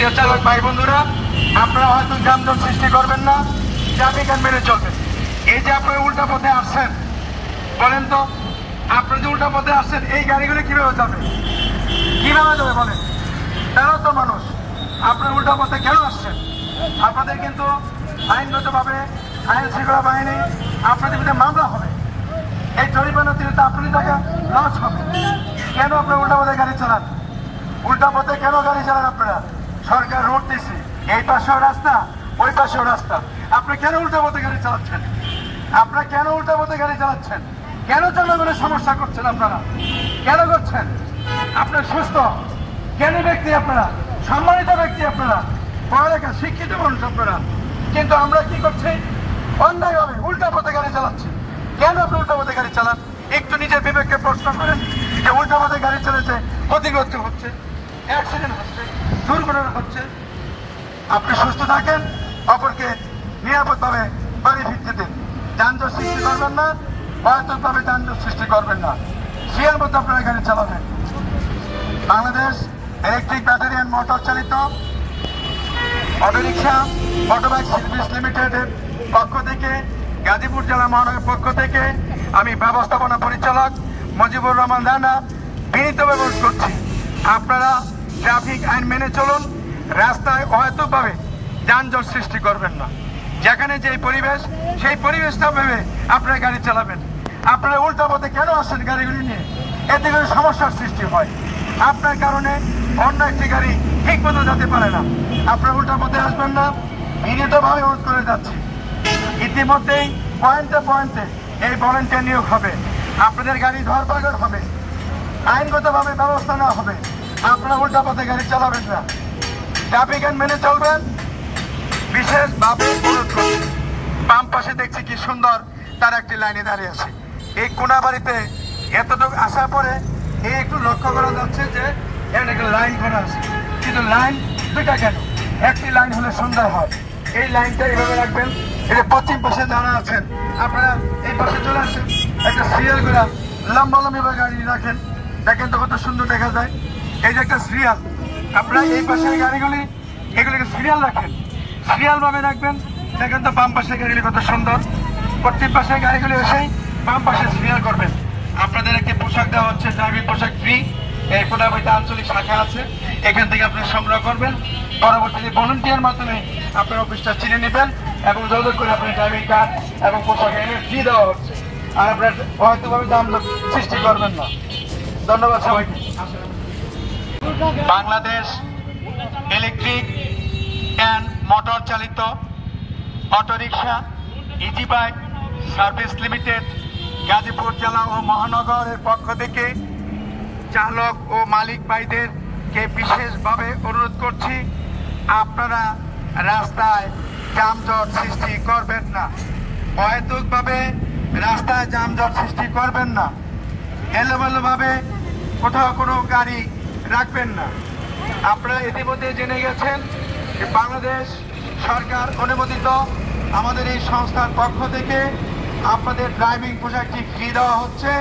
রিক্সা চালক ভাই বন্ধুরা, আপনারা হয়তো যানজট সৃষ্টি করবেন না, ট্রাফিক আইন মেনে চলবেন। এই যে আপনারা উল্টা পথে আসছেন, বলেন তো আপনারা যে উল্টা পথে আসছেন এই গাড়িগুলো কিভাবে যাবে? কিভাবে যাবে বলেন? তারা তো মানুষ। আপনারা উল্টা পথে কেন আসছেন? আপনাদের কিন্তু আইনগতভাবে আইন শৃঙ্খলা বাহিনী আপনাদের বিরুদ্ধে মামলা হবে। এই জরিমানা দিলে তো আপনাদের টাকা লস হবে। কেন আপনারা উল্টা পথে গাড়ি চালান? উল্টা পথে কেন গাড়ি চালান আপনারা? সরকার রোড দিচ্ছে, এই পাশেও রাস্তা, ওই পাশেও রাস্তা, আপনি কেন উল্টা পথে গাড়ি চালাচ্ছেন? আপনারা কেন উল্টা পথে গাড়ি চালাচ্ছেন? কেন জনগণের সমস্যা করছেন? আপনারা কেন করছেন? আপনার সুস্থ জ্ঞানী ব্যক্তি, আপনারা সম্মানিত ব্যক্তি, আপনারা পড়ালেখা শিক্ষিত মানুষ আপনারা, কিন্তু আমরা কি করছি? অন্যায়ভাবে উল্টা পথে গাড়ি চালাচ্ছি। কেন আপনি উল্টা পথে গাড়ি চালান? একটু নিজের বিবেককে প্রশ্ন করেন যে উল্টা পথে গাড়ি চালাতে ক্ষতিগ্রস্ত হচ্ছে, অ্যাক্সিডেন্ট হচ্ছে, দুর্ঘটনা হচ্ছে। আপনি সুস্থ থাকেন, অপরকে নিরাপদভাবে বাড়ি ফিরতে দিন। যানজট সৃষ্টি করবেন না, অহেতুকভাবে যানজট সৃষ্টি করবেন না। সিয়ার মধ্যে আপনারা গাড়ি চালাবেন। Bangladesh electric battery and motor চালিত অটোরিক্সা অটোবাইক সার্ভিস লিমিটেডের পক্ষ থেকে, গাজীপুর জেলা মহানগরের পক্ষ থেকে আমি ব্যবস্থাপনা পরিচালক মুজিবুর রহমান রানা বিনীতভাবে অনুরোধ করছি, আপনারা ট্রাফিক আইন মেনে চলুন। রাস্তায় অহেতুকভাবে যানজট সৃষ্টি করবেন না। যেখানে যেই পরিবেশ, সেই পরিবেশটা ভেবে আপনারা গাড়ি চালাবেন। আপনারা উল্টা পথে কেন আসেন গাড়িগুলি নিয়ে? এতে করে সমস্যার সৃষ্টি হয়। আপনার কারণে অন্য একটি গাড়ি ঠিক মতো যেতে পারে না। আপনারা উল্টা পথে আসবেন না, বিনীতভাবে অনুরোধ করে যাচ্ছি। ইতিমধ্যেই পয়েন্টে পয়েন্টে এই ভলান্টিয়ার নিয়োগ হবে, আপনাদের গাড়ি ধরপাকড় হবে, আইনগতভাবে ব্যবস্থা নেওয়া হবে। আপনারা উল্টা পথে গাড়ি চালাবেন না, ট্রাফিক আইন মেনে চলবেন। বিশেষভাবে অনুরোধ করছি, বাম পাশে দেখছি কি সুন্দর তার একটি লাইনে দাঁড়িয়ে আছে। এই কোনাবাড়িতে এতটুকু আসার পরে এই একটু লক্ষ্য করা যাচ্ছে যে এখানে একটা লাইন করা আছে, কিন্তু লাইন দুইটা কেন? একটি লাইন হলে সুন্দর হয়। এই লাইনটা এইভাবে রাখবেন। এটা পশ্চিম পাশে যারা আছেন আপনারা এই পাশে চলে আসেন, একটা সিরিয়াল করে লম্বা লম্বিভাবে গাড়ি রাখেন, দেখেন তো কত সুন্দর দেখা যায়। এই যে একটা সিরিয়াল, আপনারা এই পাশের গাড়িগুলি এগুলিকে সিরিয়াল রাখেন, সিরিয়াল ভাবে রাখবেন। দেখেন তো বাম পাশের গাড়িগুলি কত সুন্দর, পশ্চিম পাশের গাড়িগুলি এসেই বাম পাশে সিরিয়াল করবেন। আপনাদের একটি পোশাক দেওয়া হচ্ছে, ড্রাইভিং পোশাক ফ্রি। এই কোনাবাড়িতে আঞ্চলিক শাখা আছে, এখান থেকে আপনারা সংগ্রহ করবেন। পরবর্তীতে ভলান্টিয়ার মাধ্যমে আপনার অফিসটা চিনে নেবেন এবং যোগাযোগ করে আপনার ড্রাইভিং কার্ড এবং পোশাক এনে ফ্রি দেওয়া হচ্ছে। আর আপনার হয়তোভাবে যানজট সৃষ্টি করবেন না। ধন্যবাদ সবাইকে। বাংলাদেশ ইলেকট্রিক অ্যান্ড মোটর চালিত autorickshaw easy bike service limited Gazipur জেলা ও মহানগরের পক্ষ থেকে চালক ও মালিক ভাইদেরকে বিশেষভাবে অনুরোধ করছি, আপনারা রাস্তায় যানজট সৃষ্টি করবেন না, অহেতুকভাবে রাস্তায় যানজট সৃষ্টি করবেন না, এলোমেলোভাবে কোথাও কোনো গাড়ি রাখবেন না। আপনারা ইতিমধ্যে জেনে গেছেন যে বাংলাদেশ সরকার অনুমোদিত আমাদের এই সংস্থার পক্ষ থেকে আপনাদের ড্রাইভিং পোশাকটি ফ্রি দেওয়া হচ্ছে।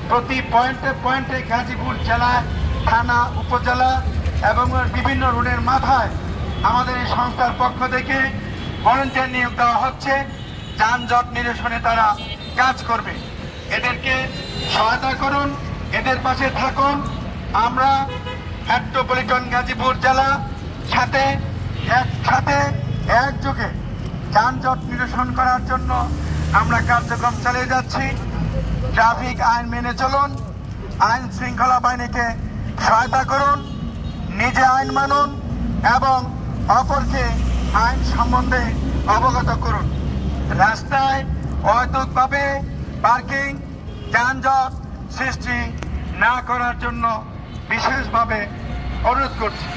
প্রতি পয়েন্টে পয়েন্টে গাজীপুর জেলায়, থানা, উপজেলা এবং বিভিন্ন রোডের মাথায় আমাদের এই সংস্থার পক্ষ থেকে ভলান্টিয়ার নিয়োগ দেওয়া হচ্ছে। যানজট নিরসনে তারা কাজ করবে। এদেরকে সহায়তা করুন, এদের পাশে থাকুন। আমরা মেট্রোপলিটন গাজীপুর জেলা একসাথে একযোগে যানজট নিরসন করার জন্য আমরা কার্যক্রম চালিয়ে যাচ্ছি। ট্রাফিক আইন মেনে চলুন, আইন শৃঙ্খলা বাহিনীকে সহায়তা করুন, নিজে আইন মানুন এবং অপরকে আইন সম্বন্ধে অবগত করুন। রাস্তায় অহেতুকভাবে পার্কিং, যানজট সৃষ্টি না করার জন্য বিশেষভাবে অনুরোধ করছি।